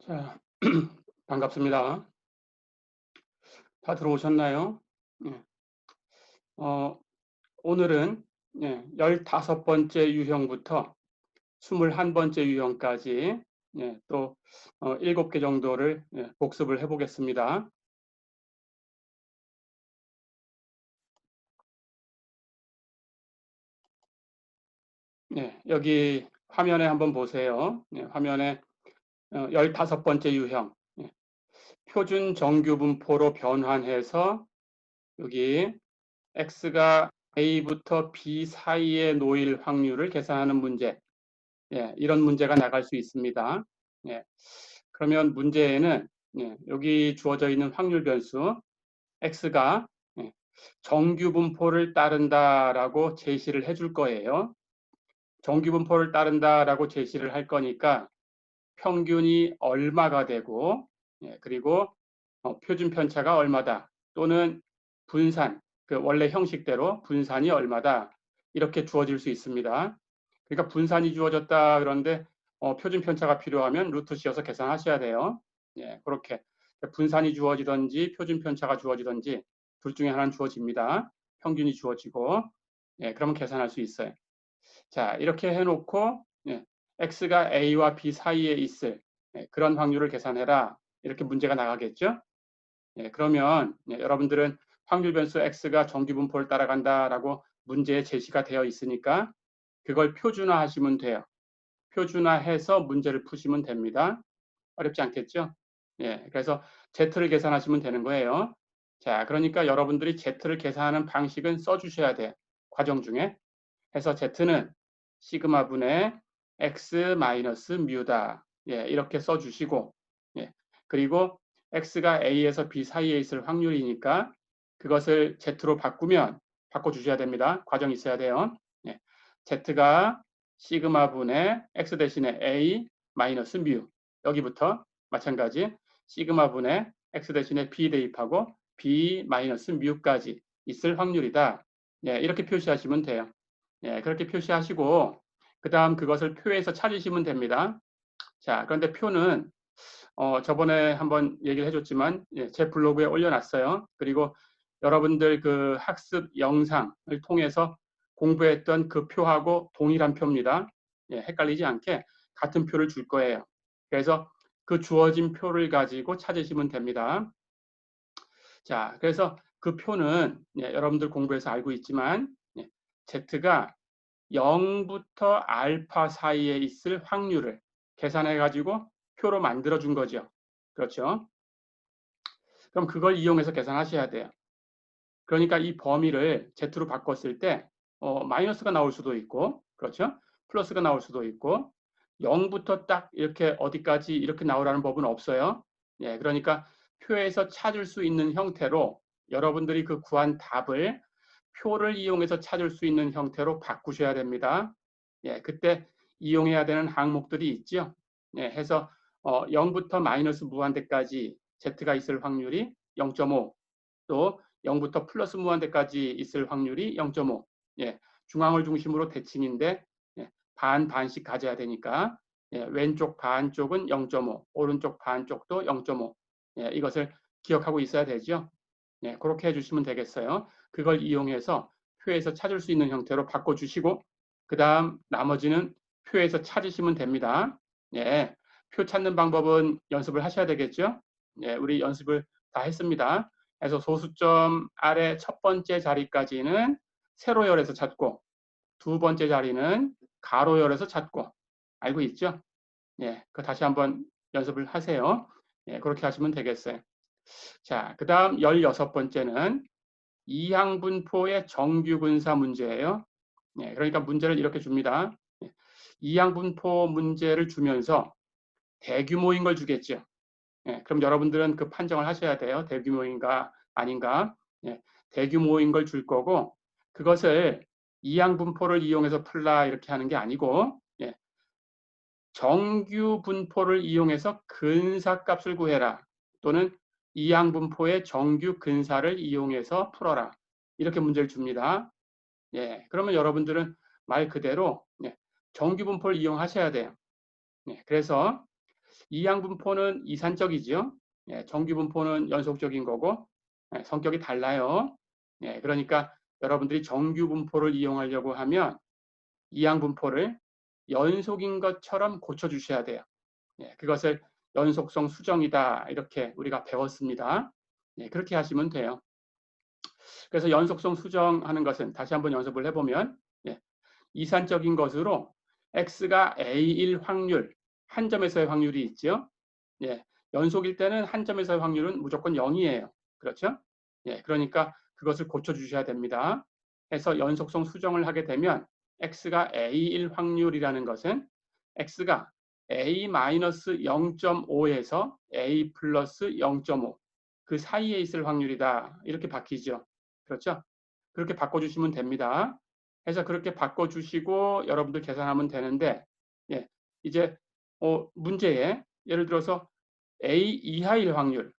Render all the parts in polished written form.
자, 반갑습니다. 다 들어오셨나요? 예. 어, 오늘은 15번째 유형부터 21번째 유형까지 또 7개 정도를 복습을 해 보겠습니다. 여기 화면에 한번 보세요. 화면에 15번째 유형. 표준 정규 분포로 변환해서 여기 x가 a부터 b 사이에 놓일 확률을 계산하는 문제. 이런 문제가 나갈 수 있습니다. 예, 그러면 문제에는 여기 주어져 있는 확률 변수 x가 정규 분포를 따른다라고 제시를 해줄 거예요. 정규 분포를 따른다라고 제시를 할 거니까 평균이 얼마가 되고 그리고 표준 편차가 얼마다 또는 분산, 그 원래 형식대로 분산이 얼마다 이렇게 주어질 수 있습니다. 그러니까 분산이 주어졌다 그런데 표준 편차가 필요하면 루트 씌어서 계산하셔야 돼요. 그렇게 분산이 주어지든지 표준 편차가 주어지든지 둘 중에 하나는 주어집니다. 평균이 주어지고 그러면 계산할 수 있어요. 자, 이렇게 해놓고 x가 a와 b 사이에 있을 그런 확률을 계산해라. 이렇게 문제가 나가겠죠. 그러면 여러분들은 확률 변수 x가 정규분포를 따라간다라고 문제에 제시가 되어 있으니까 그걸 표준화하시면 돼요. 표준화해서 문제를 푸시면 됩니다. 어렵지 않겠죠? 그래서 z를 계산하시면 되는 거예요. 자, 그러니까 여러분들이 z를 계산하는 방식은 써주셔야 돼요. 과정 중에. 해서 z는 시그마분의 x 마이너스 뮤다. 이렇게 써주시고, 그리고 x가 a에서 b 사이에 있을 확률이니까 그것을 z로 바꿔주셔야 됩니다. 과정이 있어야 돼요. z가 시그마분의 x 대신에 a 마이너스 뮤. 여기부터 마찬가지 시그마분의 x 대신에 b 대입하고 b 마이너스 뮤까지 있을 확률이다. 이렇게 표시하시면 돼요. 그렇게 표시하시고 그 다음 그것을 표에서 찾으시면 됩니다. 자, 그런데 표는 저번에 한번 얘기를 해줬지만 제 블로그에 올려놨어요. 그리고 여러분들 그 학습 영상을 통해서 공부했던 그 표하고 동일한 표입니다. 헷갈리지 않게 같은 표를 줄 거예요. 그래서 그 주어진 표를 가지고 찾으시면 됩니다. 자, 그래서 그 표는 여러분들 공부해서 알고 있지만 Z가 0부터 알파 사이에 있을 확률을 계산해 가지고 표로 만들어 준 거죠. 그렇죠? 그럼 그걸 이용해서 계산하셔야 돼요. 그러니까 이 범위를 Z로 바꿨을 때 마이너스가 나올 수도 있고 그렇죠? 플러스가 나올 수도 있고 0부터 딱 이렇게 어디까지 이렇게 나오라는 법은 없어요. 그러니까 표에서 찾을 수 있는 형태로 여러분들이 그 구한 답을 표를 이용해서 찾을 수 있는 형태로 바꾸셔야 됩니다. 그때 이용해야 되는 항목들이 있죠. 해서 0부터 마이너스 무한대까지 Z가 있을 확률이 0.5, 또 0부터 플러스 무한대까지 있을 확률이 0.5. 중앙을 중심으로 대칭인데 반씩 가져야 되니까 왼쪽 반쪽은 0.5, 오른쪽 반쪽도 0.5. 이것을 기억하고 있어야 되죠. 그렇게 해주시면 되겠어요. 그걸 이용해서 표에서 찾을 수 있는 형태로 바꿔주시고 그 다음 나머지는 표에서 찾으시면 됩니다. 표 찾는 방법은 연습을 하셔야 되겠죠. 우리 연습을 다 했습니다. 그래서 소수점 아래 첫 번째 자리까지는 세로열에서 찾고 두 번째 자리는 가로열에서 찾고 알고 있죠? 그 다시 한번 연습을 하세요. 그렇게 하시면 되겠어요. 자, 그 다음 16번째는 이항분포의 정규근사 문제예요. 그러니까 문제를 이렇게 줍니다. 이항분포 문제를 주면서 대규모인 걸 주겠죠. 그럼 여러분들은 그 판정을 하셔야 돼요. 대규모인가 아닌가. 대규모인 걸 줄 거고 그것을 이항분포를 이용해서 풀라 이렇게 하는 게 아니고 정규 분포를 이용해서 근사값을 구해라 또는 이항분포의 정규 근사를 이용해서 풀어라 이렇게 문제를 줍니다. 그러면 여러분들은 말 그대로 정규 분포를 이용하셔야 돼요. 그래서 이항 분포는 이산적이죠. 예, 정규 분포는 연속적인 거고 예, 성격이 달라요. 예, 그러니까 여러분들이 정규 분포를 이용하려고 하면 이항 분포를 연속인 것처럼 고쳐주셔야 돼요. 예, 그것을 연속성 수정이다 이렇게 우리가 배웠습니다. 예, 그렇게 하시면 돼요. 그래서 연속성 수정하는 것은 다시 한번 연습을 해보면 예, 이산적인 것으로 x가 a일 확률, 한 점에서의 확률이 있죠. 예, 연속일 때는 한 점에서의 확률은 무조건 0이에요. 그렇죠? 예, 그러니까 그것을 고쳐주셔야 됩니다. 해서 연속성 수정을 하게 되면 x가 a일 확률이라는 것은 x가 a-0.5에서 a 플러스 0.5 그 사이에 있을 확률이다. 이렇게 바뀌죠. 그렇죠? 그렇게 바꿔주시면 됩니다. 해서 그렇게 바꿔주시고 여러분들 계산하면 되는데 예, 이제 문제에 예를 들어서 A 이하일 확률,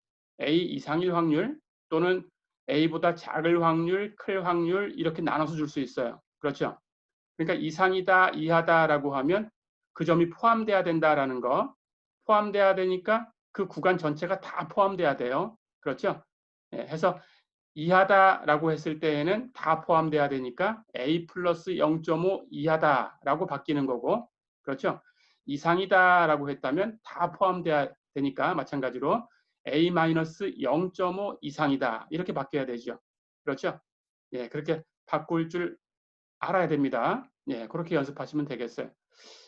A 이상일 확률 또는 A보다 작을 확률, 클 확률 이렇게 나눠서 줄 수 있어요. 그렇죠? 그러니까 이상이다, 이하다라고 하면 그 점이 포함돼야 된다라는 거. 포함돼야 되니까 그 구간 전체가 다 포함돼야 돼요. 그렇죠? 예, 해서 이하다라고 했을 때에는 다 포함돼야 되니까 a 플러스 0.5 이하다라고 바뀌는 거고 그렇죠? 이상이다라고 했다면 다 포함돼야 되니까 마찬가지로 a 마이너스 0.5 이상이다 이렇게 바뀌어야 되죠. 그렇죠? 예, 그렇게 바꿀 줄 알아야 됩니다. 예, 그렇게 연습하시면 되겠어요.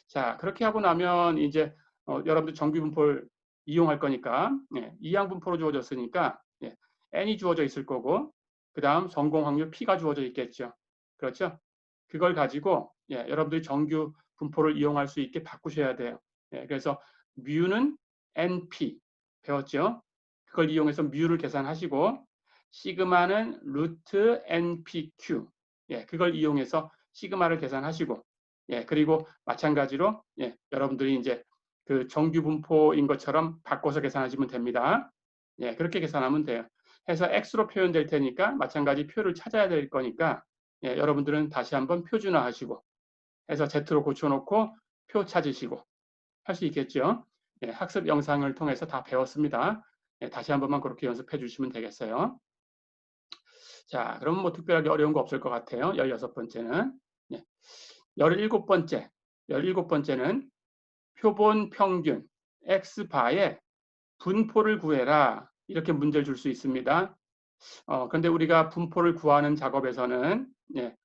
자, 그렇게 하고 나면 이제 여러분들 정규 분포를 이용할 거니까 예, 이항 분포로 주어졌으니까 예, n이 주어져 있을 거고 그 다음 성공 확률 p가 주어져 있겠죠. 그렇죠? 그걸 가지고 예, 여러분들이 정규 분포를 이용할 수 있게 바꾸셔야 돼요. 예, 그래서 뮤는 np 배웠죠? 그걸 이용해서 뮤를 계산하시고 시그마는 루트 npq 예, 그걸 이용해서 시그마를 계산하시고 예, 그리고 마찬가지로 예, 여러분들이 이제 그 정규 분포인 것처럼 바꿔서 계산하시면 됩니다. 예, 그렇게 계산하면 돼요. 해서 x로 표현될 테니까 마찬가지 표를 찾아야 될 거니까 예, 여러분들은 다시 한번 표준화하시고 해서 z로 고쳐놓고 표 찾으시고 할 수 있겠죠. 예, 학습 영상을 통해서 다 배웠습니다. 예, 다시 한 번만 그렇게 연습해 주시면 되겠어요. 자, 그럼 뭐 특별하게 어려운 거 없을 것 같아요. 16번째는. 예, 17번째. 17번째는 표본 평균 x바의 분포를 구해라. 이렇게 문제를 줄 수 있습니다. 그런데 우리가 분포를 구하는 작업에서는 예,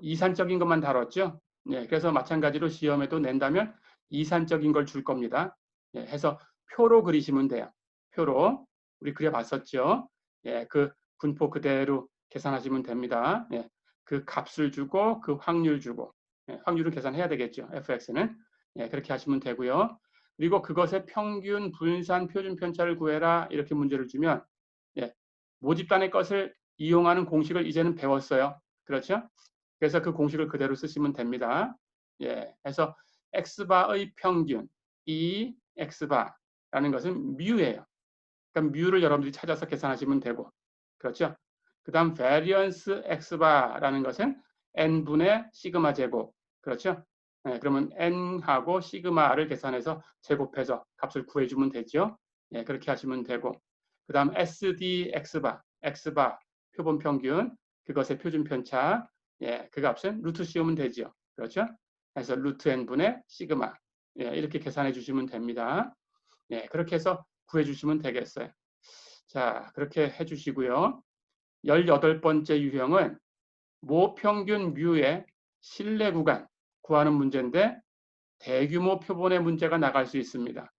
이산적인 것만 다뤘죠. 예, 그래서 마찬가지로 시험에도 낸다면 이산적인 걸 줄 겁니다. 예, 해서 표로 그리시면 돼요. 표로 우리 그려봤었죠. 예, 그 분포 그대로 계산하시면 됩니다. 예, 그 값을 주고 그 확률 주고 예, 확률을 계산해야 되겠죠. fx는 예, 그렇게 하시면 되고요. 그리고 그것의 평균 분산 표준 편차를 구해라 이렇게 문제를 주면 예, 모집단의 것을 이용하는 공식을 이제는 배웠어요. 그렇죠? 그래서 그 공식을 그대로 쓰시면 됩니다. 예, 해서 x바의 평균 이 x바라는 것은 뮤예요. 그러니까 뮤를 여러분들이 찾아서 계산하시면 되고 그렇죠? 그 다음 variance x바라는 것은 n분의 시그마 제곱 그렇죠? 예, 그러면 n하고 시그마를 계산해서 제곱해서 값을 구해주면 되죠. 예, 그렇게 하시면 되고 그 다음 sd x바 표본 평균 그것의 표준 편차 예, 그 값은 루트 씌우면 되죠. 그렇죠? 그래서 루트 n분의 시그마 예, 이렇게 계산해 주시면 됩니다. 예, 그렇게 해서 구해 주시면 되겠어요. 자, 그렇게 해 주시고요. 18번째 유형은 모평균 뮤의 신뢰 구간 구하는 문제인데 대규모 표본의 문제가 나갈 수 있습니다.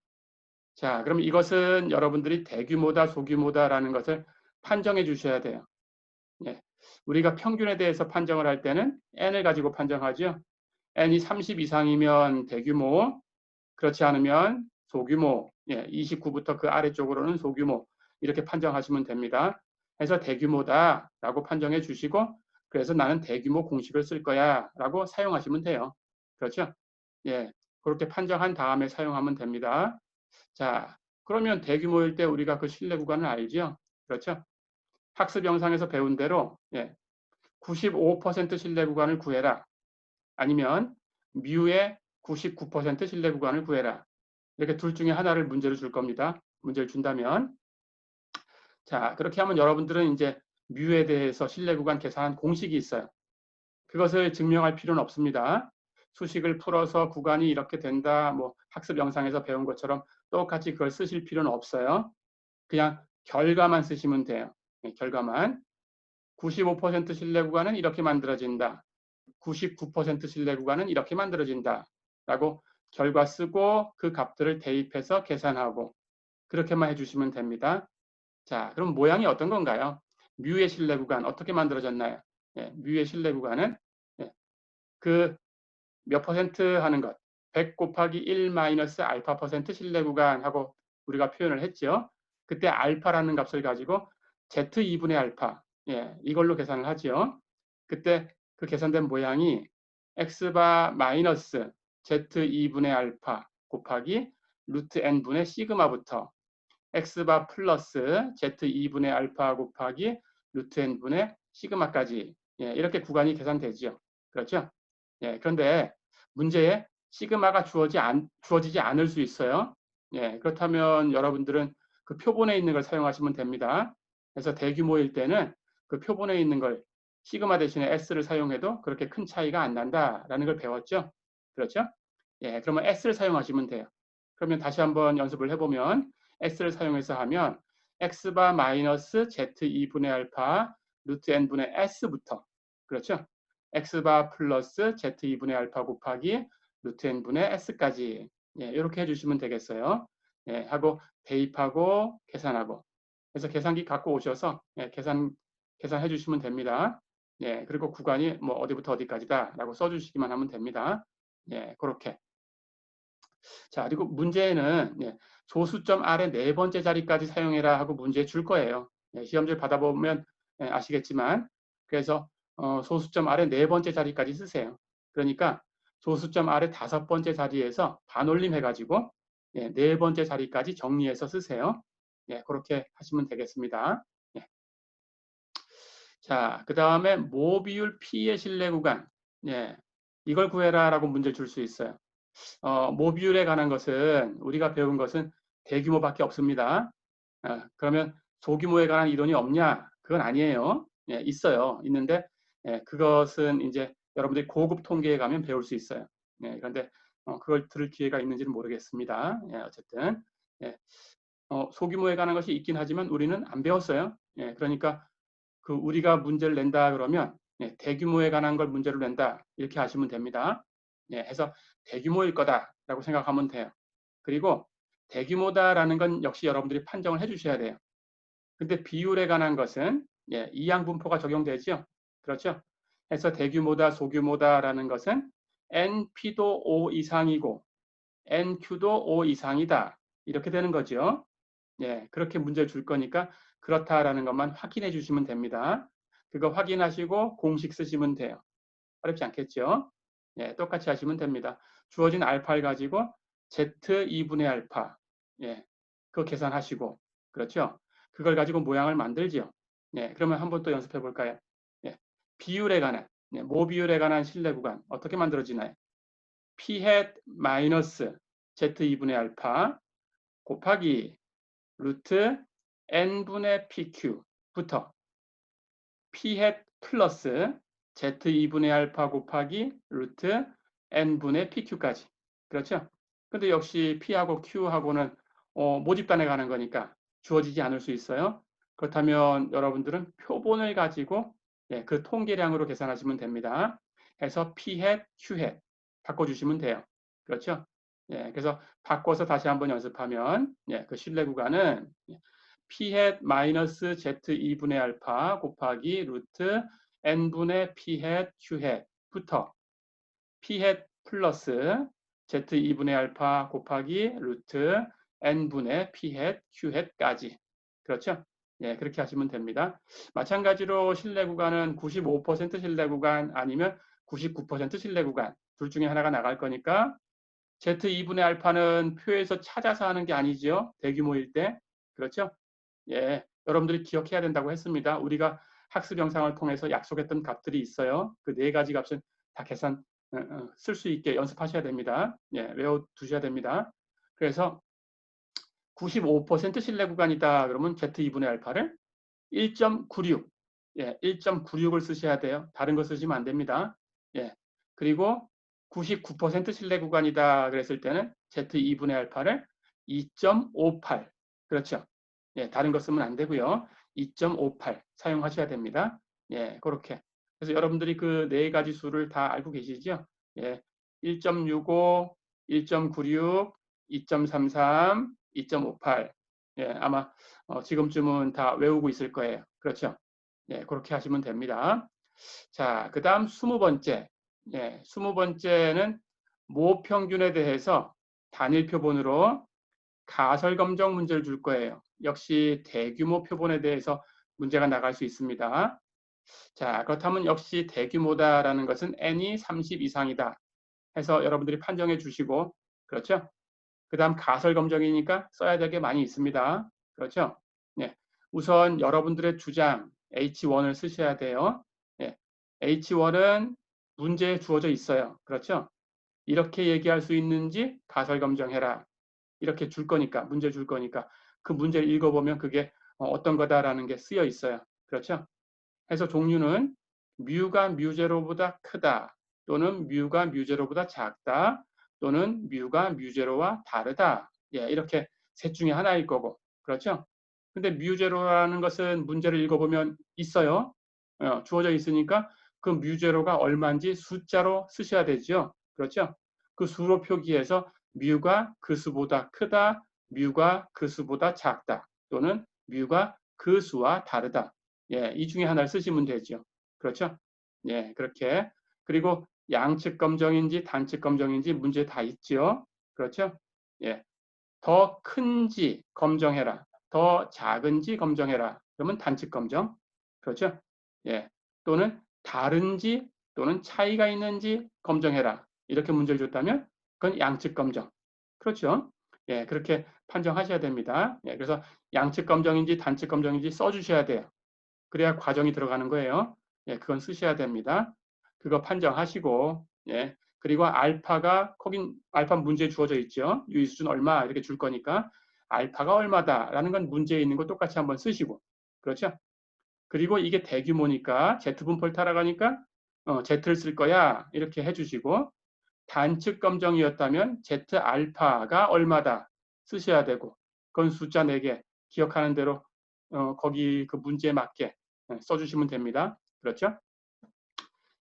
자, 그럼 이것은 여러분들이 대규모다 소규모다라는 것을 판정해 주셔야 돼요. 예. 우리가 평균에 대해서 판정을 할 때는 n을 가지고 판정하죠. n이 30 이상이면 대규모, 그렇지 않으면 소규모, 예, 29부터 그 아래쪽으로는 소규모 이렇게 판정하시면 됩니다. 해서 대규모다라고 판정해 주시고 그래서 나는 대규모 공식을 쓸 거야라고 사용하시면 돼요. 그렇죠? 예, 그렇게 판정한 다음에 사용하면 됩니다. 자, 그러면 대규모일 때 우리가 그 신뢰 구간을 알죠? 그렇죠? 학습 영상에서 배운 대로 예, 95% 신뢰 구간을 구해라. 아니면 뮤의 99% 신뢰 구간을 구해라. 이렇게 둘 중에 하나를 문제로 줄 겁니다. 문제를 준다면. 자, 그렇게 하면 여러분들은 이제 뮤에 대해서 실내 구간 계산한 공식이 있어요. 그것을 증명할 필요는 없습니다. 수식을 풀어서 구간이 이렇게 된다, 뭐 학습 영상에서 배운 것처럼 똑같이 그걸 쓰실 필요는 없어요. 그냥 결과만 쓰시면 돼요. 네, 결과만. 95% 신뢰 구간은 이렇게 만들어진다. 99% 신뢰 구간은 이렇게 만들어진다. 라고 결과 쓰고 그 값들을 대입해서 계산하고 그렇게만 해주시면 됩니다. 자, 그럼 모양이 어떤 건가요? 뮤의 신뢰 구간 어떻게 만들어졌나요? 예, 뮤의 신뢰 구간은 예, 그 몇 퍼센트 하는 것, 100 곱하기 1 마이너스 알파 퍼센트 신뢰 구간하고 우리가 표현을 했죠. 그때 알파라는 값을 가지고 Z2분의 알파, 예, 이걸로 계산을 하죠. 그때 그 계산된 모양이 x바 마이너스 Z2분의 알파 곱하기 루트 n분의 시그마부터 x바 플러스 z2분의 알파 곱하기 루트 n분의 시그마까지, 예, 이렇게 구간이 계산되죠. 그렇죠? 예, 그런데 문제에 시그마가 주어지지 않을 수 있어요. 예, 그렇다면 여러분들은 그 표본에 있는 걸 사용하시면 됩니다. 그래서 대규모일 때는 그 표본에 있는 걸 시그마 대신에 s를 사용해도 그렇게 큰 차이가 안 난다라는 걸 배웠죠. 그렇죠? 예, 그러면 s를 사용하시면 돼요. 그러면 다시 한번 연습을 해보면 x를 사용해서 하면 x바 마이너스 z2분의 알파 루트 n분의 s부터, 그렇죠? x바 플러스 z2분의 알파 곱하기 루트 n분의 s까지, 예, 이렇게 해주시면 되겠어요. 예, 하고 대입하고 계산하고, 그래서 계산기 갖고 오셔서 예, 계산해 주시면 됩니다. 예, 그리고 구간이 뭐 어디부터 어디까지다라고 써주시기만 하면 됩니다. 예, 그렇게. 자, 그리고 문제에는 예, 소수점 아래 네 번째 자리까지 사용해라 하고 문제 줄 거예요. 예, 시험지를 받아보면 예, 아시겠지만, 그래서 소수점 아래 네 번째 자리까지 쓰세요. 그러니까 소수점 아래 다섯 번째 자리에서 반올림 해가지고 예, 네 번째 자리까지 정리해서 쓰세요. 예, 그렇게 하시면 되겠습니다. 예. 자, 그 다음에 모비율 P의 신뢰 구간. 예, 이걸 구해라라고 문제 줄 수 있어요. 모듈에 관한 것은 우리가 배운 것은 대규모밖에 없습니다. 그러면 소규모에 관한 이론이 없냐? 그건 아니에요. 예, 있어요. 있는데 예, 그것은 이제 여러분들이 고급 통계에 가면 배울 수 있어요. 예, 그런데 그걸 들을 기회가 있는지는 모르겠습니다. 예, 어쨌든 예, 소규모에 관한 것이 있긴 하지만 우리는 안 배웠어요. 예, 그러니까 그 우리가 문제를 낸다 그러면 예, 대규모에 관한 걸 문제로 낸다 이렇게 하시면 됩니다. 예, 해서 대규모일 거다라고 생각하면 돼요. 그리고 대규모다라는 건 역시 여러분들이 판정을 해주셔야 돼요. 근데 비율에 관한 것은 예, 이항분포가 적용되죠. 그렇죠? 해서 대규모다, 소규모다라는 것은 NP도 5 이상이고 NQ도 5 이상이다. 이렇게 되는 거죠. 예, 그렇게 문제를 줄 거니까 그렇다라는 것만 확인해 주시면 됩니다. 그거 확인하시고 공식 쓰시면 돼요. 어렵지 않겠죠? 예, 똑같이 하시면 됩니다. 주어진 알파를 가지고 Z2분의 알파, 예, 그거 계산하시고, 그렇죠? 그걸 가지고 모양을 만들죠. 예, 그러면 한번 또 연습해 볼까요? 예, 비율에 관한, 예, 모비율에 관한 신뢰 구간 어떻게 만들어지나요? P hat 마이너스 Z2분의 알파 곱하기 루트 n분의 pq부터 p hat 플러스 z2분의 알파 곱하기 루트 n분의 pq까지. 그렇죠? 근데 역시 p하고 q하고는 모집단에 가는 거니까 주어지지 않을 수 있어요. 그렇다면 여러분들은 표본을 가지고 예, 그 통계량으로 계산하시면 됩니다. 해서 p hat, q hat 바꿔주시면 돼요. 그렇죠? 예, 그래서 바꿔서 다시 한번 연습하면 예, 그 신뢰 구간은 p hat 마이너스 z2분의 알파 곱하기 루트 n분의 p hat, q hat부터 p hat 플러스 z2분의 알파 곱하기 루트 n분의 p hat, q hat까지. 그렇죠? 예, 그렇게 하시면 됩니다. 마찬가지로 신뢰 구간은 95% 신뢰 구간 아니면 99% 신뢰 구간 둘 중에 하나가 나갈 거니까 Z2분의 알파는 표에서 찾아서 하는 게 아니죠. 대규모일 때. 그렇죠? 예, 여러분들이 기억해야 된다고 했습니다. 우리가 학습 영상을 통해서 약속했던 값들이 있어요. 그 네 가지 값은 다 계산 쓸 수 있게 연습하셔야 됩니다. 예, 외워두셔야 됩니다. 그래서 95% 신뢰 구간이다. 그러면 Z2분의 알파를 1.96, 1.96을 쓰셔야 돼요. 다른 거 쓰시면 안 됩니다. 그리고 99% 신뢰 구간이다. 그랬을 때는 Z2분의 알파를 2.58, 그렇죠. 다른 거 쓰면 안 되고요. 2.58 사용하셔야 됩니다. 그렇게. 그래서 여러분들이 그 네 가지 수를 다 알고 계시죠? 1.65, 1.96, 2.33, 2.58. 아마 지금쯤은 다 외우고 있을 거예요. 그렇죠? 그렇게 하시면 됩니다. 자, 그 다음 20번째. 20번째는 모평균에 대해서 단일 표본으로 가설 검정 문제를 줄 거예요. 역시 대규모 표본에 대해서 문제가 나갈 수 있습니다. 자, 그렇다면 역시 대규모다라는 것은 n이 30 이상이다 해서 여러분들이 판정해 주시고, 그렇죠? 그 다음 가설 검정이니까 써야 될 게 많이 있습니다. 그렇죠? 우선 여러분들의 주장 H1을 쓰셔야 돼요. H1은 문제에 주어져 있어요. 그렇죠? 이렇게 얘기할 수 있는지 가설 검정해라. 이렇게 줄 거니까, 문제 줄 거니까 그 문제를 읽어보면 그게 어떤 거다라는 게 쓰여 있어요. 그렇죠? 해서 종류는 뮤가 뮤제로보다 크다, 또는 뮤가 뮤제로보다 작다, 또는 뮤가 뮤제로와 다르다. 이렇게 셋 중에 하나일 거고. 그렇죠? 근데 뮤제로라는 것은 문제를 읽어보면 있어요. 주어져 있으니까 그 뮤제로가 얼마인지 숫자로 쓰셔야 되죠. 그렇죠? 그 수로 표기해서 뮤가 그 수보다 크다, 뮤가 그 수보다 작다, 또는 뮤가 그 수와 다르다. 이 중에 하나를 쓰시면 되죠. 그렇죠? 그렇게. 그리고 양측 검정인지 단측 검정인지 문제 다 있죠. 그렇죠? 더 큰지 검정해라. 더 작은지 검정해라. 그러면 단측 검정. 그렇죠? 또는 다른지 또는 차이가 있는지 검정해라. 이렇게 문제를 줬다면 그건 양측 검정. 그렇죠? 그렇게 판정하셔야 됩니다. 그래서 양측 검정인지 단측 검정인지 써주셔야 돼요. 그래야 과정이 들어가는 거예요. 그건 쓰셔야 됩니다. 그거 판정하시고, 그리고 알파가 거긴 알파 문제에 주어져 있죠. 유의수준 얼마 이렇게 줄 거니까 알파가 얼마다라는 건 문제에 있는 거 똑같이 한번 쓰시고, 그렇죠? 그리고 이게 대규모니까 Z분포를 따라가니까 Z를 쓸 거야 이렇게 해주시고, 단측 검정이었다면 Z 알파가 얼마다 쓰셔야 되고, 그건 숫자 4개 기억하는 대로 거기 그 문제에 맞게 써주시면 됩니다. 그렇죠?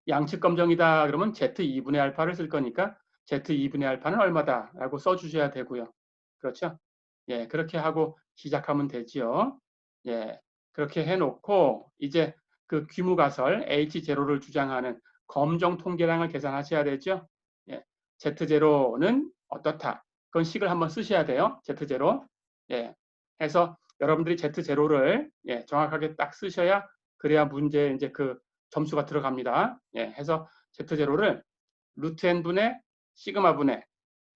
양측 검정이다 그러면 Z2분의 알파를 쓸 거니까 Z2분의 알파는 얼마다 라고 써주셔야 되고요. 그렇죠? 그렇게 하고 시작하면 되지요. 그렇게 해놓고 이제 그 귀무가설 H0를 주장하는 검정 통계량을 계산하셔야 되죠. Z0는 어떻다. 그건 식을 한번 쓰셔야 돼요. Z0. 해서 여러분들이 Z0를 정확하게 딱 쓰셔야 그래야 문제에 이제 그 점수가 들어갑니다. 해서 Z0를 루트 n분의 시그마분의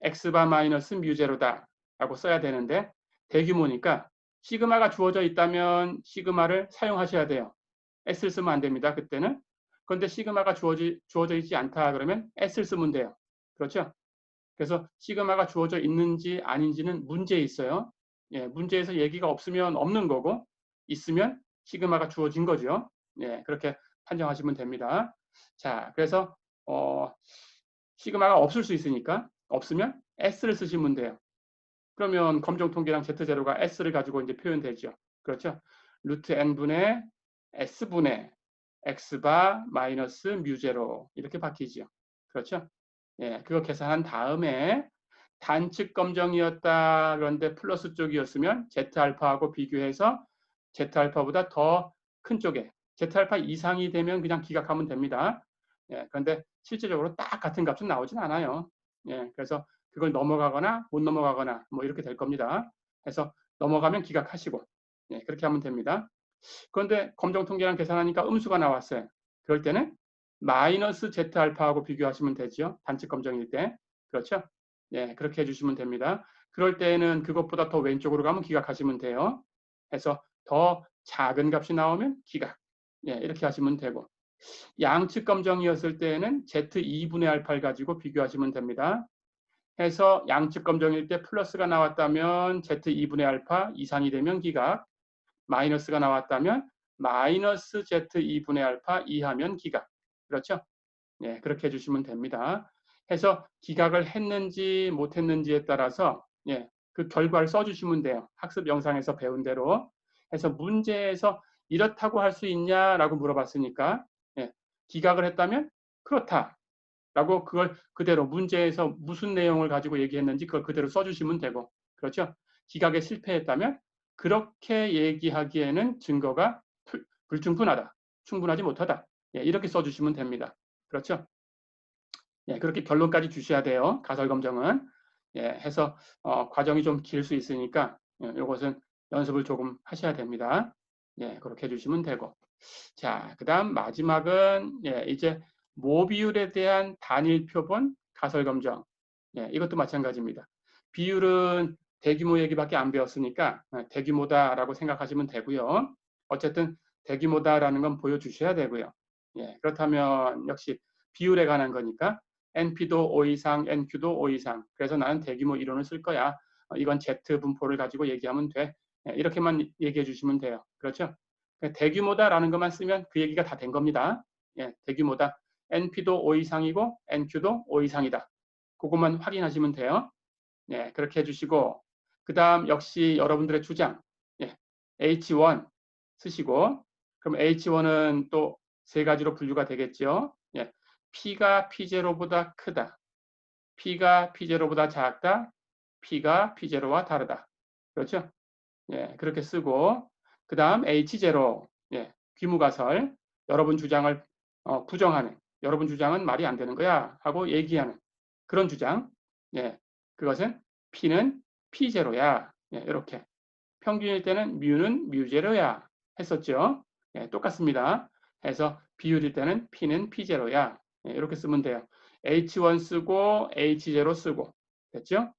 x바 마이너스 뮤제로다 라고 써야 되는데 대규모니까 시그마가 주어져 있다면 시그마를 사용하셔야 돼요. s를 쓰면 안 됩니다. 그때는. 그런데 시그마가 주어져 있지 않다 그러면 s를 쓰면 돼요. 그렇죠? 그래서 시그마가 주어져 있는지 아닌지는 문제에 있어요. 문제에서 얘기가 없으면 없는 거고 있으면 시그마가 주어진 거죠. 그렇게 판정하시면 됩니다. 자, 그래서 시그마가 없을 수 있으니까 없으면 s를 쓰시면 돼요. 그러면 검정 통계량 Z0가 s를 가지고 이제 표현되죠. 그렇죠? 루트 n분의 s분의 x바 마이너스 뮤제로 이렇게 바뀌죠. 그렇죠? 그거 계산한 다음에 단측 검정이었다. 그런데 플러스 쪽이었으면 Z알파하고 비교해서 Z알파보다 더 큰 쪽에 Z알파 이상이 되면 그냥 기각하면 됩니다. 그런데 실제적으로 딱 같은 값은 나오진 않아요. 그래서 그걸 넘어가거나 못 넘어가거나 뭐 이렇게 될 겁니다. 그래서 넘어가면 기각하시고 그렇게 하면 됩니다. 그런데 검정 통계랑 계산하니까 음수가 나왔어요. 그럴 때는 마이너스 Z알파하고 비교하시면 되죠. 단측 검정일 때. 그렇죠? 그렇게 해주시면 됩니다. 그럴 때는 그것보다 더 왼쪽으로 가면 기각하시면 돼요. 해서 더 작은 값이 나오면 기각. 이렇게 하시면 되고. 양측 검정이었을 때는 Z2분의 알파를 가지고 비교하시면 됩니다. 해서 양측 검정일 때 플러스가 나왔다면 Z2분의 알파 이상이 되면 기각, 마이너스가 나왔다면 마이너스 Z2분의 알파 이하면 기각. 그렇죠? 예, 그렇게 해주시면 됩니다. 해서 기각을 했는지 못했는지에 따라서 예, 그 결과를 써주시면 돼요. 학습 영상에서 배운 대로. 해서 문제에서 이렇다고 할 수 있냐라고 물어봤으니까 예, 기각을 했다면 그렇다. 라고 그걸 그대로 문제에서 무슨 내용을 가지고 얘기했는지 그걸 그대로 써주시면 되고 그렇죠? 기각에 실패했다면 그렇게 얘기하기에는 증거가 불충분하다. 충분하지 못하다. 예, 이렇게 써주시면 됩니다. 그렇죠? 예, 그렇게 결론까지 주셔야 돼요. 가설검정은. 예, 해서 과정이 좀 길 수 있으니까 이것은 연습을 조금 하셔야 됩니다. 예, 그렇게 해주시면 되고. 자, 그 다음 마지막은 예, 이제 모비율에 대한 단일 표본 가설검정. 예, 이것도 마찬가지입니다. 비율은 대규모 얘기밖에 안 배웠으니까 대규모다라고 생각하시면 되고요. 어쨌든 대규모다라는 건 보여주셔야 되고요. 예, 그렇다면 역시 비율에 관한 거니까 NP도 5 이상, NQ도 5 이상. 그래서 나는 대규모 이론을 쓸 거야. 이건 Z 분포를 가지고 얘기하면 돼. 예, 이렇게만 얘기해 주시면 돼요. 그렇죠? 대규모다라는 것만 쓰면 그 얘기가 다 된 겁니다. 예, 대규모다. NP도 5 이상이고 NQ도 5 이상이다. 그것만 확인하시면 돼요. 예, 그렇게 해주시고 그 다음 역시 여러분들의 주장 예, H1 쓰시고 그럼 H1은 또 세 가지로 분류가 되겠죠. 예, P가 P0보다 크다. P가 P0보다 작다. P가 P0와 다르다. 그렇죠? 예, 그렇게 쓰고 그 다음 H0 예, 귀무가설 여러분 주장을 부정하는 여러분 주장은 말이 안 되는 거야 하고 얘기하는 그런 주장 예, 그것은 P는 P0야 예, 이렇게 평균일 때는 뮤는 뮤제로야 했었죠. 예, 똑같습니다. 해서 비율일 때는 P는 P0야 예, 이렇게 쓰면 돼요. H1 쓰고 H0 쓰고 됐죠?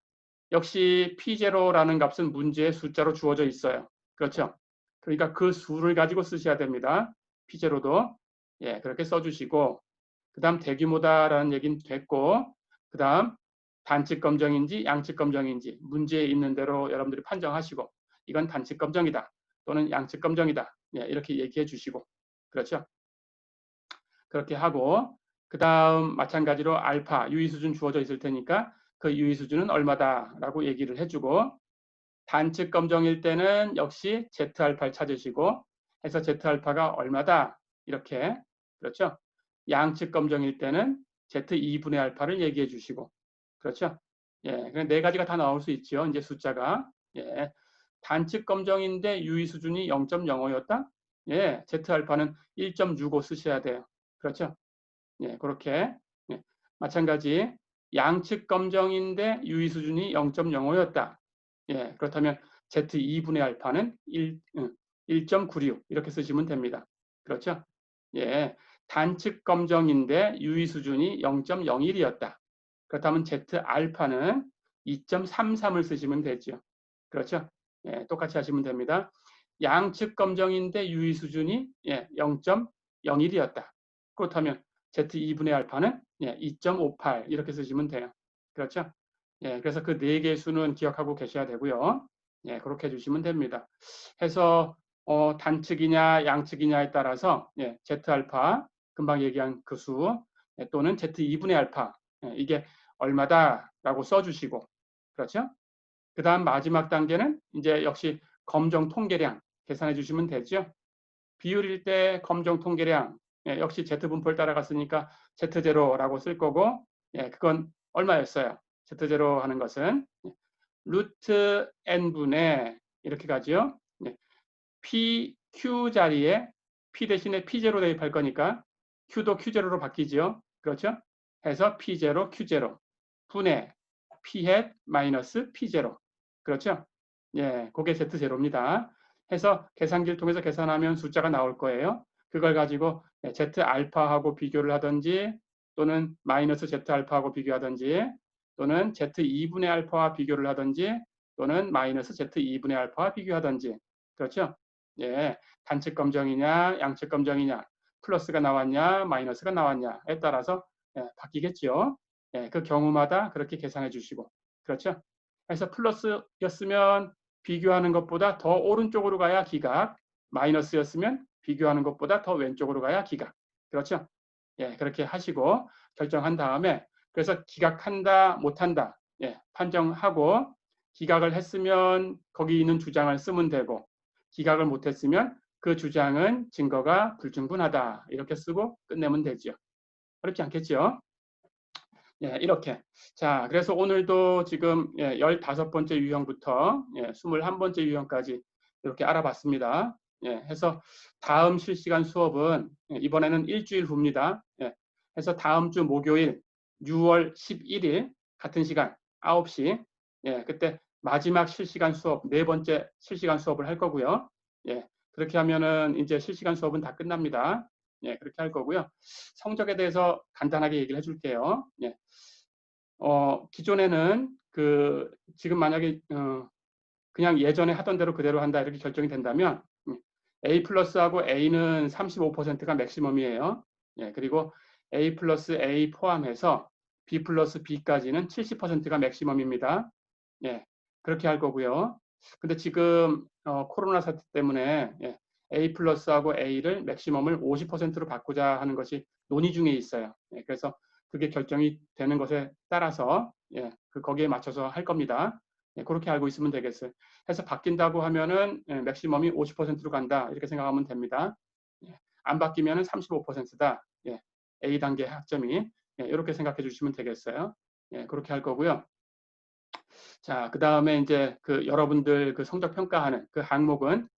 역시 P0라는 값은 문제의 숫자로 주어져 있어요. 그렇죠? 그러니까 그 수를 가지고 쓰셔야 됩니다. P0도. 예, 그렇게 써주시고, 그 다음 대규모다라는 얘기는 됐고, 그 다음 단측 검정인지 양측 검정인지 문제에 있는 대로 여러분들이 판정하시고, 이건 단측 검정이다. 또는 양측 검정이다. 예, 이렇게 얘기해 주시고, 그렇죠? 그렇게 하고, 그 다음 마찬가지로 알파, 유의 수준 주어져 있을 테니까 그 유의 수준은 얼마다라고 얘기를 해주고 단측 검정일 때는 역시 Z알파를 찾으시고 해서 Z알파가 얼마다 이렇게 그렇죠? 양측 검정일 때는 Z2분의 알파를 얘기해 주시고 그렇죠? 예, 네 가지가 다 나올 수 있죠. 이제 숫자가 예, 단측 검정인데 유의 수준이 0.05였다? 예, Z알파는 1.65 쓰셔야 돼요. 그렇죠? 예, 그렇게 예, 마찬가지 양측 검정인데 유의 수준이 0.05였다. 예, 그렇다면 Z2분의 알파는 1.96 이렇게 쓰시면 됩니다. 그렇죠? 예, 단측 검정인데 유의 수준이 0.01이었다. 그렇다면 Z 알파는 2.33을 쓰시면 되죠. 그렇죠? 예, 똑같이 하시면 됩니다. 양측 검정인데 유의 수준이 0.01이었다. 그렇다면 Z2분의 알파는 2.58 이렇게 쓰시면 돼요. 그렇죠? 예, 그래서 그 네 개의 수는 기억하고 계셔야 되고요. 예, 그렇게 해주시면 됩니다. 해서 단측이냐 양측이냐에 따라서 Z알파 금방 얘기한 그 수 또는 Z2분의 알파 이게 얼마다라고 써주시고 그렇죠? 그 다음 마지막 단계는 이제 역시 검정 통계량 계산해 주시면 되죠. 비율일 때 검정 통계량 역시 Z분포를 따라갔으니까 Z0라고 쓸 거고 그건 얼마였어요? Z0 하는 것은 루트 n분의 이렇게 가죠. P, Q 자리에 P 대신에 P0 대입할 거니까 Q도 Q0로 바뀌죠. 그렇죠? 해서 P0, Q0 분의 P hat 마이너스 P0 그렇죠? 예, 그게 Z0입니다. 해서 계산기를 통해서 계산하면 숫자가 나올 거예요. 그걸 가지고 Z 알파하고 비교를 하든지 또는 마이너스 Z 알파하고 비교하든지 또는 Z2분의 알파와 비교를 하든지 또는 마이너스 Z2분의 알파와 비교하든지 그렇죠? 예, 단측 검정이냐 양측 검정이냐 플러스가 나왔냐 마이너스가 나왔냐에 따라서 바뀌겠죠. 예, 그 경우마다 그렇게 계산해 주시고. 그렇죠? 그래서 플러스였으면 비교하는 것보다 더 오른쪽으로 가야 기각, 마이너스였으면 비교하는 것보다 더 왼쪽으로 가야 기각. 그렇죠? 예, 그렇게 하시고 결정한 다음에 그래서 기각한다, 못한다, 예, 판정하고 기각을 했으면 거기 있는 주장을 쓰면 되고 기각을 못했으면 그 주장은 증거가 불충분하다 이렇게 쓰고 끝내면 되죠. 어렵지 않겠죠? 예, 이렇게. 자, 그래서 오늘도 지금 15번째 유형부터 21번째 유형까지 이렇게 알아봤습니다. 예, 해서 다음 실시간 수업은 이번에는 일주일 후입니다. 예, 해서 다음 주 목요일 6월 11일 같은 시간 9시 그때 마지막 실시간 수업, 네 번째 실시간 수업을 할 거고요. 예, 그렇게 하면은 이제 실시간 수업은 다 끝납니다. 예, 그렇게 할 거고요. 성적에 대해서 간단하게 얘기를 해줄게요. 예. 기존에는 지금 만약에 그냥 예전에 하던 대로 그대로 한다 이렇게 결정이 된다면 A 플러스하고 A는 35%가 맥시멈이에요. 예, 그리고 A 플러스 A 포함해서 B 플러스 B까지는 70%가 맥시멈입니다. 예, 그렇게 할 거고요. 근데 지금 코로나 사태 때문에 A 플러스하고 A를 맥시멈을 50%로 바꾸자 하는 것이 논의 중에 있어요. 예, 그래서 그게 결정이 되는 것에 따라서 거기에 맞춰서 할 겁니다. 예, 그렇게 알고 있으면 되겠어요. 해서 바뀐다고 하면은 맥시멈이 50%로 간다 이렇게 생각하면 됩니다. 예, 안 바뀌면은 35%다. 예, A 단계 학점이 이렇게 생각해 주시면 되겠어요. 예, 그렇게 할 거고요. 자, 그 다음에 이제 여러분들 성적 평가하는 그 항목은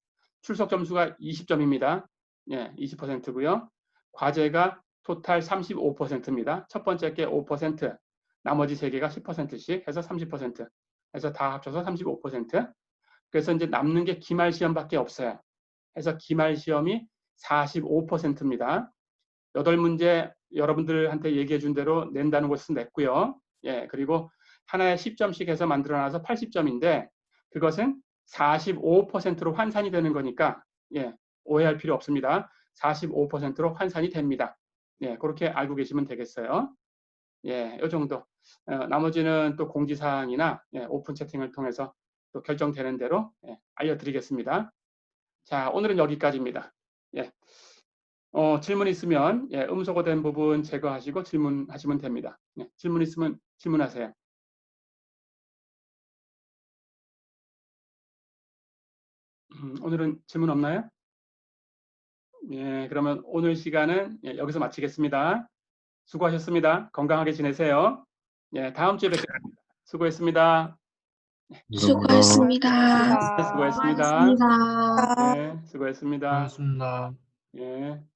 출석 점수가 20점입니다. 예, 20%고요. 과제가 토탈 35%입니다. 첫 번째 게 5%, 나머지 세 개가 10%씩 해서 30%, 해서 다 합쳐서 35%. 그래서 이제 남는 게 기말 시험밖에 없어요. 해서 기말 시험이 45%입니다. 8문제 여러분들한테 얘기해 준 대로 낸다는 것은 냈고요. 예, 그리고 하나에 10점씩 해서 만들어놔서 80점인데 그것은 45%로 환산이 되는 거니까 오해할 필요 없습니다. 45%로 환산이 됩니다. 예, 그렇게 알고 계시면 되겠어요. 예, 이 정도. 나머지는 또 공지사항이나 오픈 채팅을 통해서 또 결정되는 대로 알려드리겠습니다. 자, 오늘은 여기까지입니다. 예. 질문 있으면 음소거된 부분 제거하시고 질문하시면 됩니다. 질문 있으면 질문하세요. 오늘은 질문 없나요? 예, 그러면 오늘 시간은 여기서 마치겠습니다. 수고하셨습니다. 건강하게 지내세요. 예, 다음 주에 뵙겠습니다. 수고했습니다. 수고하셨습니다. 수고하셨습니다. 수고했습니다. 수고하셨습니다. 예, 수고했습니다. 고맙습니다. 예.